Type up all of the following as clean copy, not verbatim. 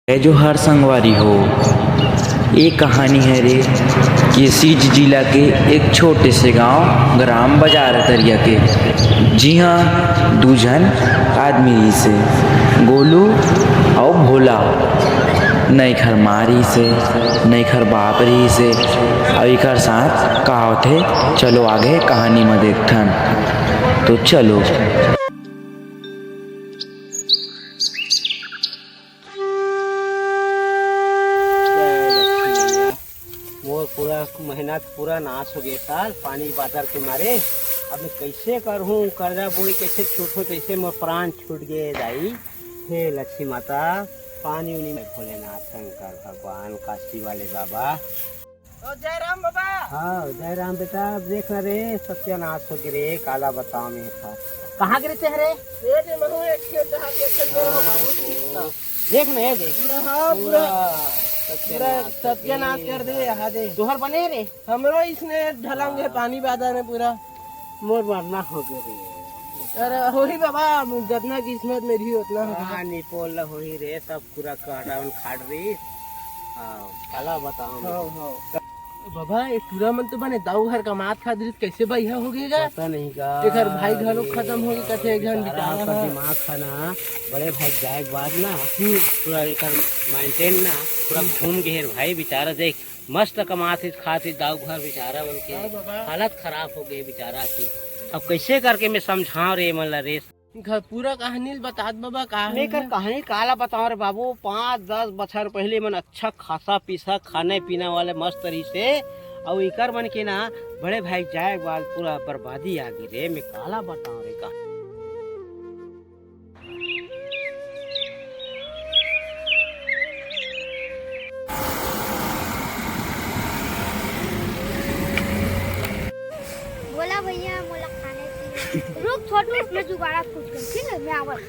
है जो हर संगवारी हो। एक कहानी है रे कि सीज जिला के एक छोटे से गांव ग्राम बाजार तरिया के। जी हाँ, दूजन आदमी ही से गोलू और भोला। नई घर मारी से नई घर बापरी से और एक साथ का होते। चलो आगे कहानी में देखथन। तो चलो। मोर पूरा मेहनत पूरा नाश हो गया साल पानी बादल के मारे। अब मैं कैसे करूँ, कर्जा बोरी कैसे छूटू, कैसे मोर प्राण छूट गए दाई। हे लक्ष्मी माता, पानी उनी में भोलेनाथ शंकर भगवान काशी वाले बाबा। जय राम बाबा। हाँ जय राम बेटा। अब देखना रे सत्यानाश हो गए रे, काला बताओ में था कहाँ गिरे थे रे। देखना है देख पूरा सत्यानाश कर दे यहाँ दे। तोहर बने रे, हमरो इसने ढलांगे पानी बादा में पूरा मोर मरना हो गए रे। अरे हो ही बाबा, जितना किस्मत मेरी उतना होगा। हाँ निपोल हो ही रे, सब पूरा काटावन खाट रही। हाँ काला बताओ बाबा ये पूरा मन तो बने दाऊ घर का मात खा दृत कैसे भाई हो गएगा। पता नहीं का एकर भाई घरों खत्म हो गई कथे घन बेचारा का दिमाग खाना बड़े भाई जाए के बाद ना पूरा एकर मेंटेन ना पूरा घूम गए भाई। बेचारा देख मस्त कमाती खाती दाऊ घर बेचारा बन के हालत खराब हो गई बेचारा की। अब कैसे करके मैं समझाऊं रे मन रे। घर पूरा कहानी बता बाबा मैं कर कहानी काला बताओ रे बाबू। 5-10 बछर पहले मन अच्छा खासा पीसा खाने पीने वाले मस्त तरी से और इकर मन के ना बड़े भाई जाए के बाद पूरा बर्बादी आ गई रे। मैं काला बताओ रे का। बोला भैया मोला खाने की रुक छोटू, मैं जुगाड़ा कुछ कर ठीक है, मैं आवत।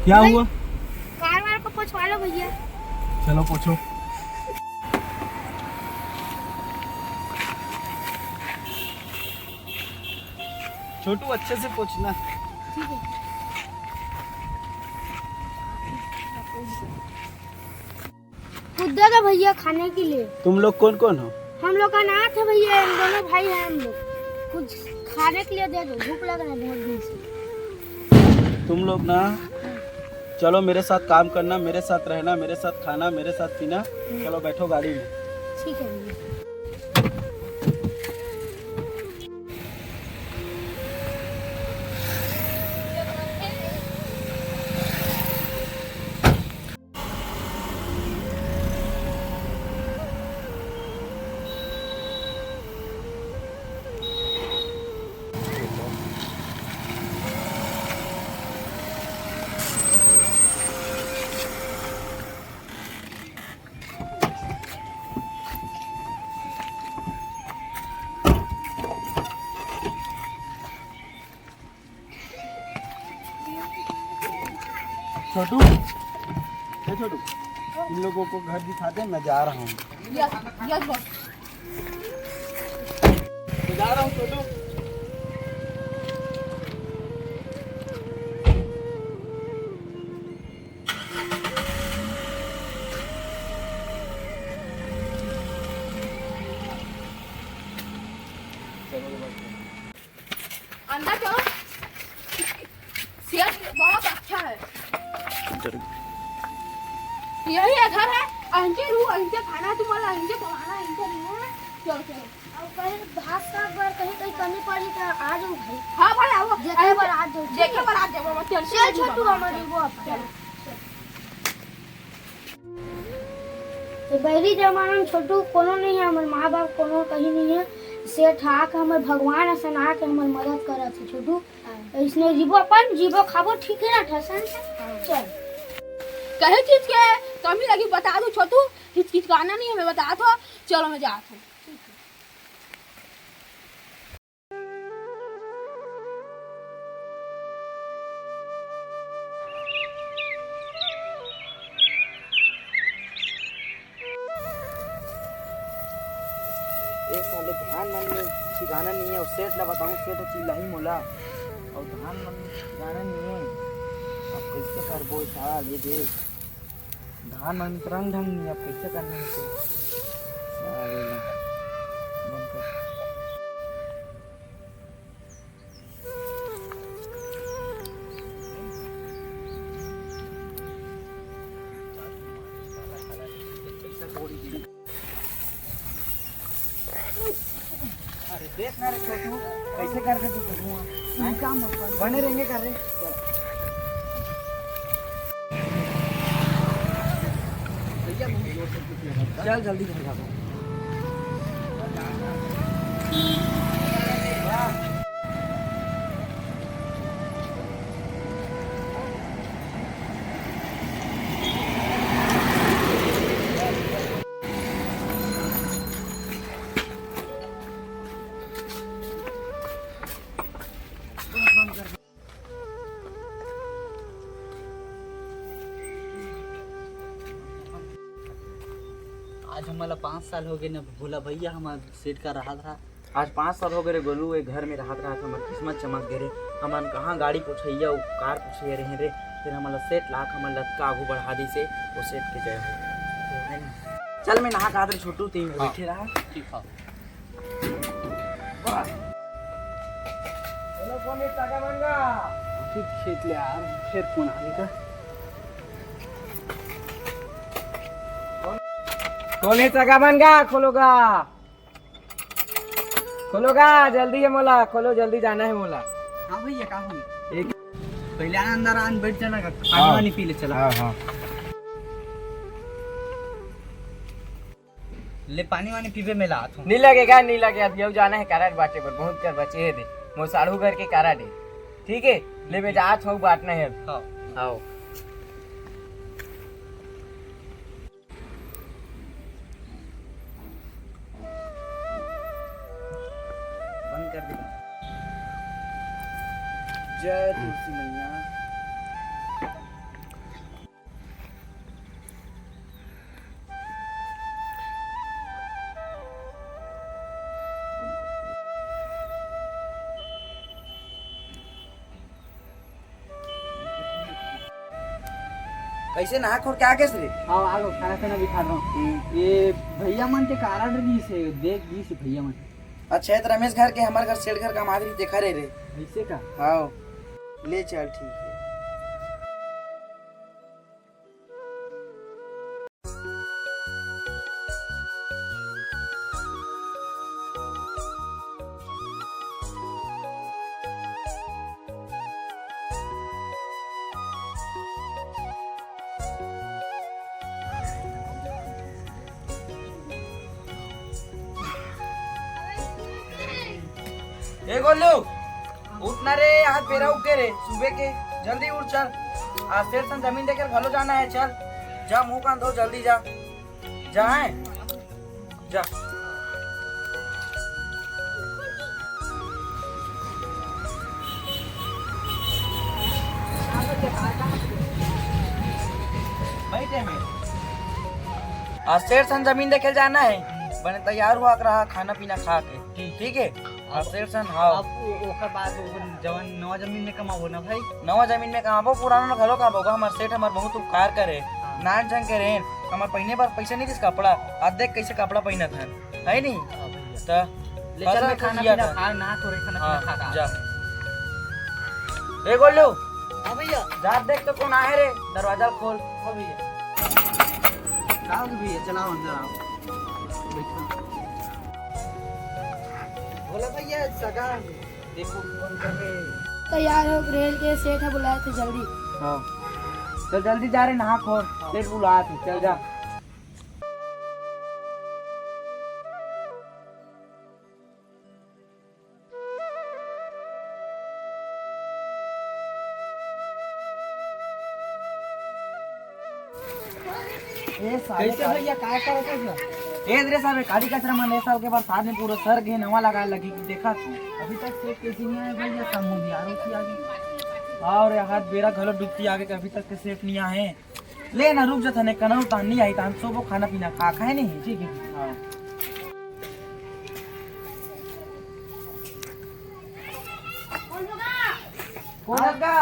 क्या हुआ? कार वार को पूछवा लो भैया। चलो पूछो। छोटू अच्छे से पूछना। ठीक है। खुदा था भैया खाने के लिए। तुम लोग कौन कौन हो? हम लोग का नाथ है भैया, हम दोनों भाई हैं। हम लोग कुछ खाने के लिए दे दो, भूख लग रहा है बहुत दिन से। तुम लोग ना चलो मेरे साथ काम करना, मेरे साथ रहना, मेरे साथ खाना, मेरे साथ पीना। चलो बैठो गाड़ी में। ठीक है भैया। छोटू छोटू इन लोगों को घर दिखा दे, मैं जा रहा हूँ। Yes boss. जा रहा हूँ छोटू। अंदर चलो, सेहत बहुत अच्छा है। यही है घर है, अंचे रू अंचे खाना तुम्हारा, अंचे पकाना, अंचे रहना। चलो चलो। अब कहीं भात का अगर कहीं कमी पड़ी तो आ जाओ भाई। हाँ भाई आओ, देखे पर आ जाओ, देखे पर आ जाओ। चल छोटू हमारी वो चल। तो बहरी जमाना में छोटू कोनो नहीं है, हमारे माँ बाप कोनो कहीं नहीं है। सेठ आके हमारे भगवान असन आके हमारे मदद करत है छोटू। इसने जीवो अपन जीवो खाबो ठीक है ना ठसन से। चल कहे चीज के कमी लगी बता दो छोटू, हिचकिचाना नहीं हमें बता दो। चलो मैं जाता हूँ। एक साले ध्यान नहीं ठिकाना नहीं है। उस सेठ ला बताऊं, सेठ चिल्ला ही मोला और धान मन जाने नहीं है, अब कैसे करबो सारा ले दे, धान मन रंग ढंग नहीं, अब कैसे करना है तो सारे मन कर। अरे देख ना रे छोटू, कैसे कर रहे तू काम बने रहेंगे कर रहे। चल जल्दी घर जाओ। आज हमारा 5 साल हो गए ना भोला भैया, हमारा सेठ का रहा था। आज 5 साल हो गए रे गोलू, एक घर में रहा था, हमारी किस्मत चमक गए रे। हमान कहाँ गाड़ी पूछैया कार पूछैया रहे रे, फिर हमारा सेठ लाख हमारा लटका आगू बढ़ा दी से वो सेठ के जय हो। चल मैं नहा का छोटू तीन बैठे रहा। ठीक है खेत ले यार, फिर कौन आने का खोले चगा बन गा, खोलोगा खोलोगा जल्दी है मोला, खोलो जल्दी जाना है मोला। हाँ भैया का हुई एक पहले अंदर आन बैठ जाना का पानी वानी पी ले चला। हाँ ले पानी वानी पीवे में ला नहीं लगेगा, नहीं लगेगा अब जाना है काराट बाटे पर, बहुत कर बचे है दे मो साढ़ू घर के काराट है। ठीक है ले मैं जा छौ बांटना है। आओ बंद कर दे। जय तुलसी मैया। कैसे नहा खोर क्या कैसे? हाँ आगो खाना खाना भी खा रहा हूँ। ये भैया मन के काराट दी से देख दी से भैया मन। अच्छा है तो रमेश घर के हमारे घर सेठ घर का मादरी देखा रे रे ऐसे का। हाँ ले चल ठीक है। ए गोलू उठना रे, हाथ पेरा उठे रे सुबह के, जल्दी उठ चल। आज फिर सन जमीन देकर घलो जाना है, चल जा मुंह कान धो जल्दी जा जा है जा। बैठे में आज शेर सन जमीन देखे जाना है, बने तैयार हुआ कर रहा खाना पीना खा के। ठीक है शेर सन। हाँ अब ओकर बाद जवन नवा जमीन में कमाबो ना भाई, नवा जमीन में कमाबो, पुराना घलो का होगा। हमार सेठ हमार बहुत उपकार करे, नाच जंग के रहें हमार पहने बार पैसा नहीं दिस कपड़ा, आज देख कैसे कपड़ा पहना था है नहीं तो ले चल मैं खाना पीना खा ना तो रे खाना खा जा। ए गोलू हां भैया जा देख तो कौन आए रे, दरवाजा खोल। हां भैया आओ भैया चलाओ अंदर आओ बैठो। बोला भैया सगा देखो कौन कर रहे तैयार हो रेल के सेठ है बुलाए थे जल्दी। हाँ तो जल्दी जा रहे नहा खोर, सेठ बुला थे चल जा। कैसे भैया काय करत है? ए रे साहब काली कचरा मन साल के बाद साथ में पूरा सर के नवा लगा लगी देखा तू अभी तक सेठ कैसे नहीं आए भैया, समुद्र यारों की आगे और हाथ बेरा घलो डूबती आगे के अभी तक के सेठ नहीं आए। ले ना रुक जा, थने कनौ तान नहीं आई तान सोबो खाना पीना खा खाए नहीं। ठीक है हां कौन लगा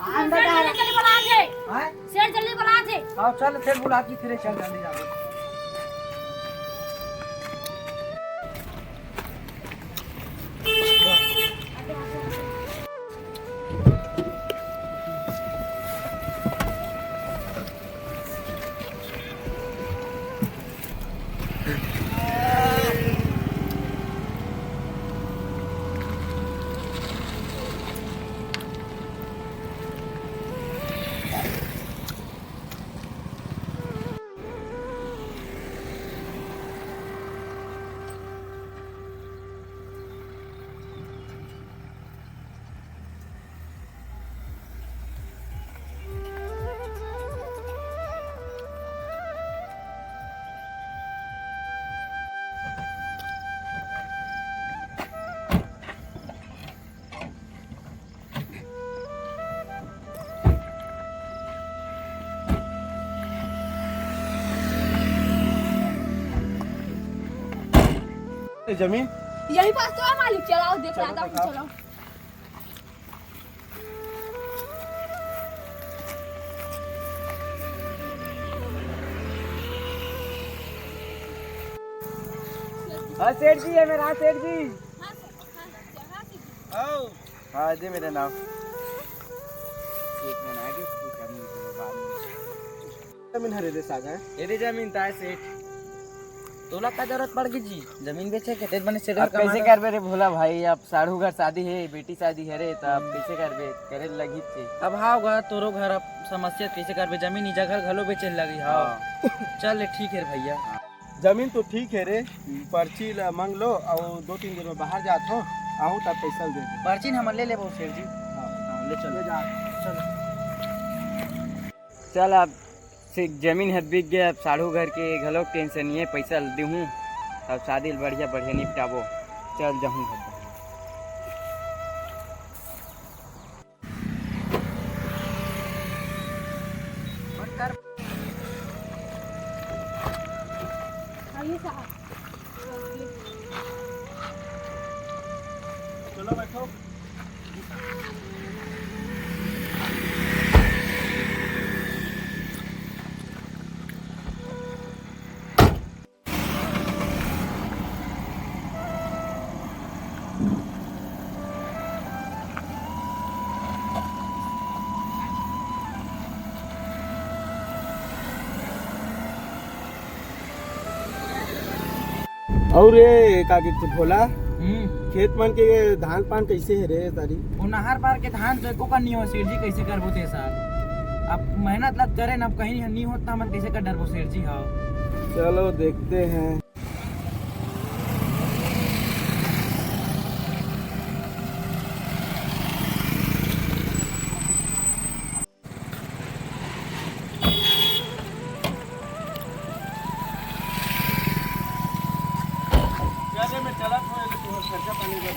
जल्दी बुला दे हां सेठ जल्दी बुला दे आओ चल फिर बुला के फिर चल जल्दी जाओ जमीन यही पास तो है मालिक, चलाओ देख आता हूँ, चलाओ। हाँ सेठ जी है मेरा सेठ जी हाँ, हाँ दे मेरा नाम जमीन हरे दे सागा ये जमीन था सेठ तोला का जरूरत पड़ गई जी जमीन बेचे के तेज बने सेठ अब का कैसे करबे रे भोला भाई, अब साढ़ू घर शादी है, बेटी शादी है रे, तब कैसे करबे, करे लगी थे। अब हाँ घर तोरो घर अब समस्या कैसे करबे जमीन ही जगह घलो बेचे लगी हाँ चल ठीक है भैया जमीन तो ठीक है रे, पर्ची मांग लो और 2-3 दिन में बाहर जात हो, आऊँ तब पैसा दे दे। पर्ची हम ले ले बहु सेठ जी हाँ, ले चलो जा चल अब जमीन हद बिक गया, अब साढ़ू घर के घलोक टेंशन नहीं है, पैसा दी हूँ, अब शादी बढ़िया बढ़िया निपटाबो, चल जाऊँ घर। आइए साहब। चलो बैठो। और ये का कहते भोला, खेत मन के धान पान कैसे है रे तारी? वो नहर पार के धान तो एको का नहीं हो सेठ जी कैसे करबो ते साल अब मेहनत लग करे अब कहीं नहीं होता मन कैसे कर डरबो सेठ जी हाँ चलो देखते हैं। में चला खर्चा पानी कर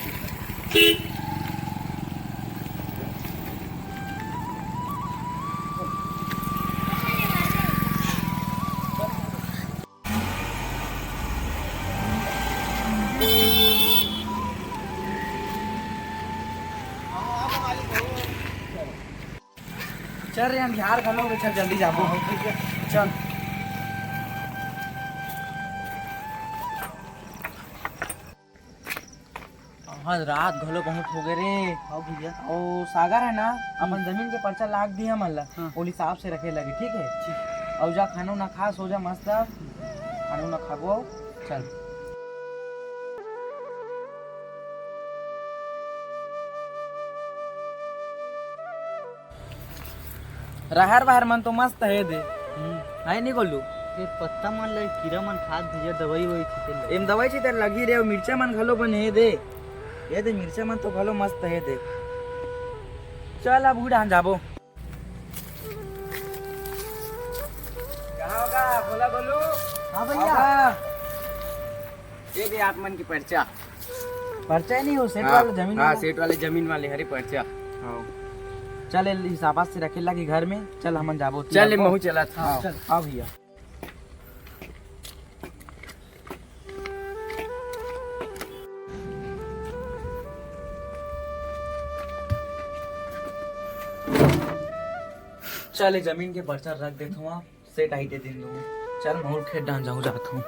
चल रे हम बिहार घलो चल जल्दी जाबो चल हाँ रात घलो बहुत हो गए रे हाँ भैया और सागर है ना अपन जमीन के पर्चा लाग दिया मन ला पुलिस साहब से रखे लगे ठीक है और जा खाना ना खा सो जा मस्त खाना ना खाबो चल रहर बहर मन तो मस्त है दे है नहीं गोलू ये पत्ता मन ले कीड़ा मन खाद भैया दवाई वही छिटे एम दवाई छिते लगी रे और मिर्चा मन घलो बन है दे ये दे मिर्चा मन तो घलो मस्त है दे चल अब उड़ा जाबो कहां होगा बोला बोलू हां भैया ये दे आप मन की पर्चा। पर्चा ही नहीं हो सेठ वाला जमीन हाँ वाला? सेठ वाले जमीन वाले हरी पर्चा। हाँ चल हिसाब से रखे लगी घर में चल हमन जाबो चल महू चला था हाँ चल आओ भैया चल ये जमीन के पर्चा रख देता हूँ, सेट आई दे दिन दूँ। चल मैं खेत डाल जाऊँ, जाता हूँ।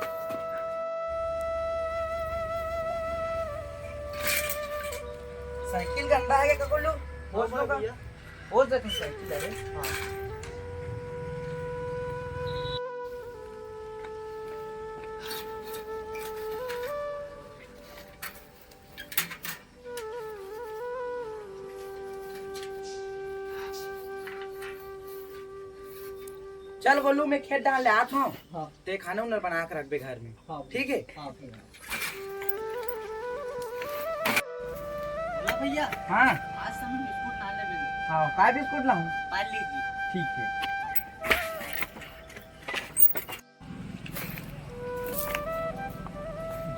साइकिल गंदा है क्या ककोलू? हो जाती साइकिल है। हाँ चल गोलू मैं खेत डाल ले आता हूँ। हाँ। ते खाना उन्हें बना के रख बे घर में। हाँ। ठीक है। हाँ फिर भैया हाँ आज हम बिस्कुट ना ले बेबे। हाँ काय बिस्कुट लाऊं? पाली जी। ठीक है।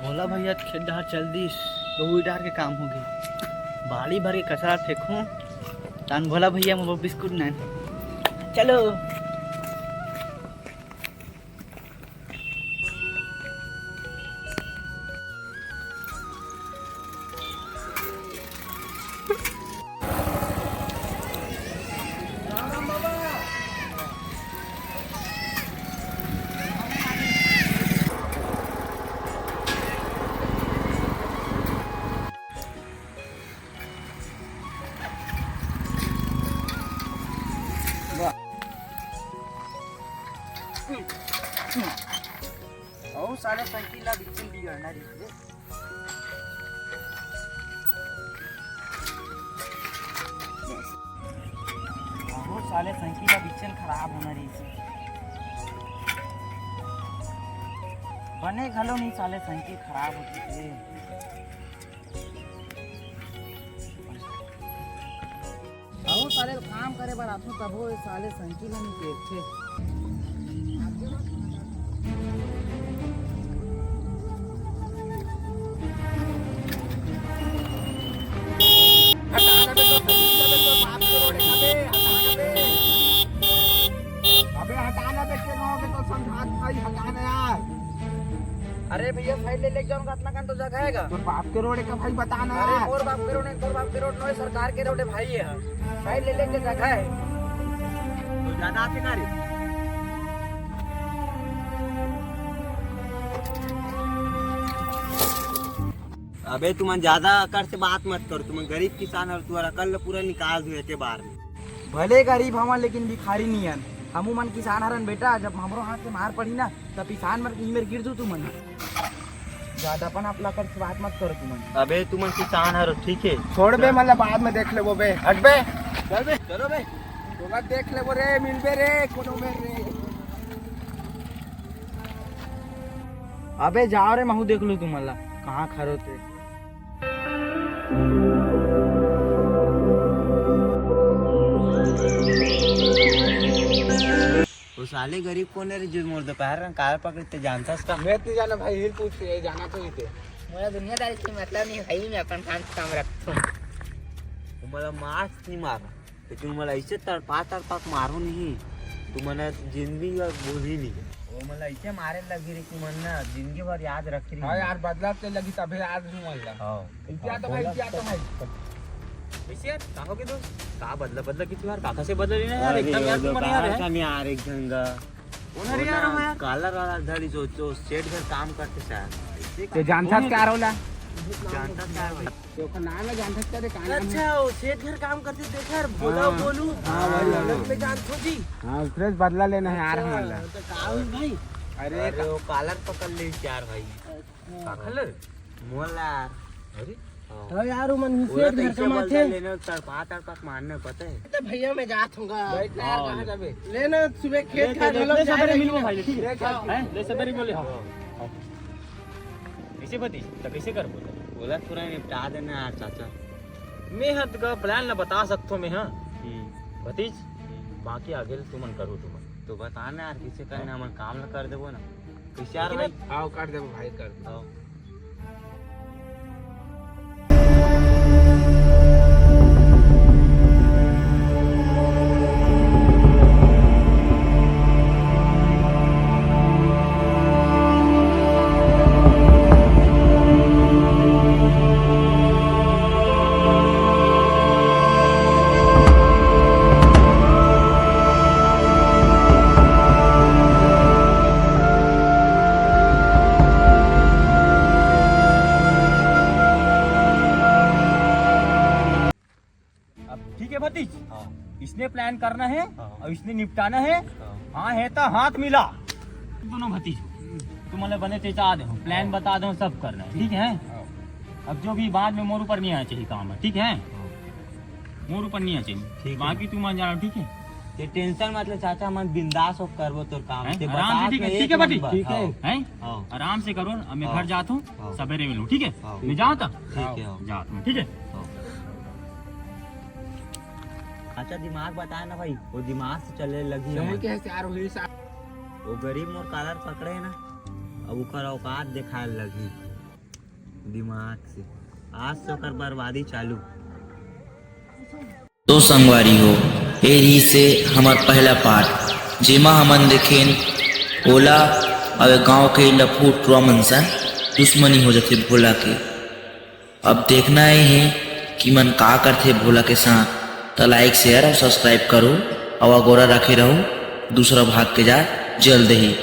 भोला भैया खेत डार चल दी बहु डार के काम होगी। बाड़ी भर के कचरा फेंकूं तान भोला भैया में वो बिस्कुट ना चलो। और सारे साइकिल ला बिचन बिगड़ना रही है। और साले साइकिल ला बिचन खराब होना रही है। बने घलो नहीं साले साइकिल खराब होती है। और साले काम करे बार आथू तब वो साले साइकिल नहीं देखते। अरे भैया साइड ले जाऊंगा अपना कान तो जगह है तो बाप के रोड का भाई बताना। अरे और बाप के रोड और बाप के रोड नो सरकार के रोड है भाई है। साइड ले लेके जगह है तो ज्यादा आते करे। अबे तुम ज्यादा अकड़ से बात मत कर। तुम गरीब किसान और तुम्हारा कल पूरा निकाल दो के बार में। भले गरीब हवन लेकिन भिखारी नहीं हन। हमू मन किसान हरन बेटा। जब हमरो हाथ से मार पड़ी ना तब किसान मर मेर गिर दू तुमन। ज्यादा अपन आप कर से बात मत करो तुमन। अबे तुम किसान हरो ठीक है। छोड़ बे मतलब बाद में देख ले वो बे। हट बे। चल बे चलो बे। तो मत देख ले वो रे मिल बे रे कोनो में रे। अबे जाओ रे महू देख लू तुम अल्लाह कहाँ खड़ो थे। वो साले गरीब कौन है रे जो मोर दोपहर में कार पकड़ते जानता का। मैं तो जाना भाई हिल पूछ के जाना तो ही थे। मोला दुनियादारी से मतलब नहीं भाई। मैं अपन काम रखता हूँ। तू मला मार्क्स नहीं मारा लेकिन मला ऐसे तड़पा मारो नहीं। तू मना जिंदगी बोली नहीं। वो मला ऐसे मारे लगी रे कि मन ना जिंदगी भर याद रख रही। हाँ यार बदला तो लगी तभी आज नहीं मिल रहा। हाँ इतिया तो भाई इतिया तो भाई। वैसे यार कहाँ हो गए दोस्त? कहाँ बदला कितनी बार काका से बदल लेना यार। एकदम यार तुम यार है यार एक ढंगा उन्हें यार हम यार काला काला धड़ी जो सेठ घर काम करते शायद। तो जानता क्या रोला? जानता क्या भाई? तो का नाम है जानता क्या रे कान में? अच्छा वो सेठ घर काम करते थे यार। बोला बोलू। हाँ भाई अलग में जानतो जी। हाँ फ्रेश बदला लेना है यार हमारा। तो कहाँ हुई भाई? अरे वो कालर पकड़ ले यार भाई। कालर मोला। अरे हाँ यार मन सेठ घर का माथे लेना तड़पा मारना पता है। तो भैया मैं जात हूँगा। बैठ यार कहाँ जाबे? लेना सुबह खेत खा ले सबरे मिलबो भाई ठीक है। ले सबरी बोले। कैसे बती तो कैसे कर बोला पूरा निपटा देना यार चाचा। मैं हद का प्लान ना बता सकता मैं। हाँ बतीज बाकी आगे तुमन करो तुमन तो बताना यार किसे करना हम काम ना कर देबो ना कैसे यार भाई। आओ कर देबो भाई कर दो। भतीज, इसने प्लान करना है और इसने निपटाना है। हाँ है तो हाथ मिला दोनों भतीज, तुम्हारे बने तेजा दे, प्लान बता दो, सब करना है, ठीक है। अब जो भी बाद में मोर ऊपर नहीं आना चाहिए काम है, ठीक है, मोर ऊपर नहीं आना चाहिए, बाकी तुम मान जाना, ठीक है। ये टेंशन मतलब चाचा मन बिंदास हो करबो तो काम हैं? ते आराम से, ठीक है, बता ठीक है भतीज, ठीक है। हैं? आराम से करो, अब मैं घर जाता हूँ, सवेरे मिलूँ, ठीक है, हाँ। मैं जाऊँ तो ठीक है। जाता हूँ, ठीक है। अच्छा दिमाग बताया ना भाई, वो दिमाग से चले लगी है। वो गरीब मोर कालर पकड़े है ना, अब उकर औकात दिखाए लगी दिमाग से। आज से ओकर बर्बादी चालू। तो संगवारी हो, ए री से हमार पहला पार्ट जेमा हमन देखेन ओला और गांव के लफूट मन सा दुश्मनी हो जाते भोला के। अब देखना है कि मन का करते भोला के साथ। तो लाइक शेयर और सब्सक्राइब करो और अगोरा रखे रहो। दूसरा भाग के जा जल्द ही।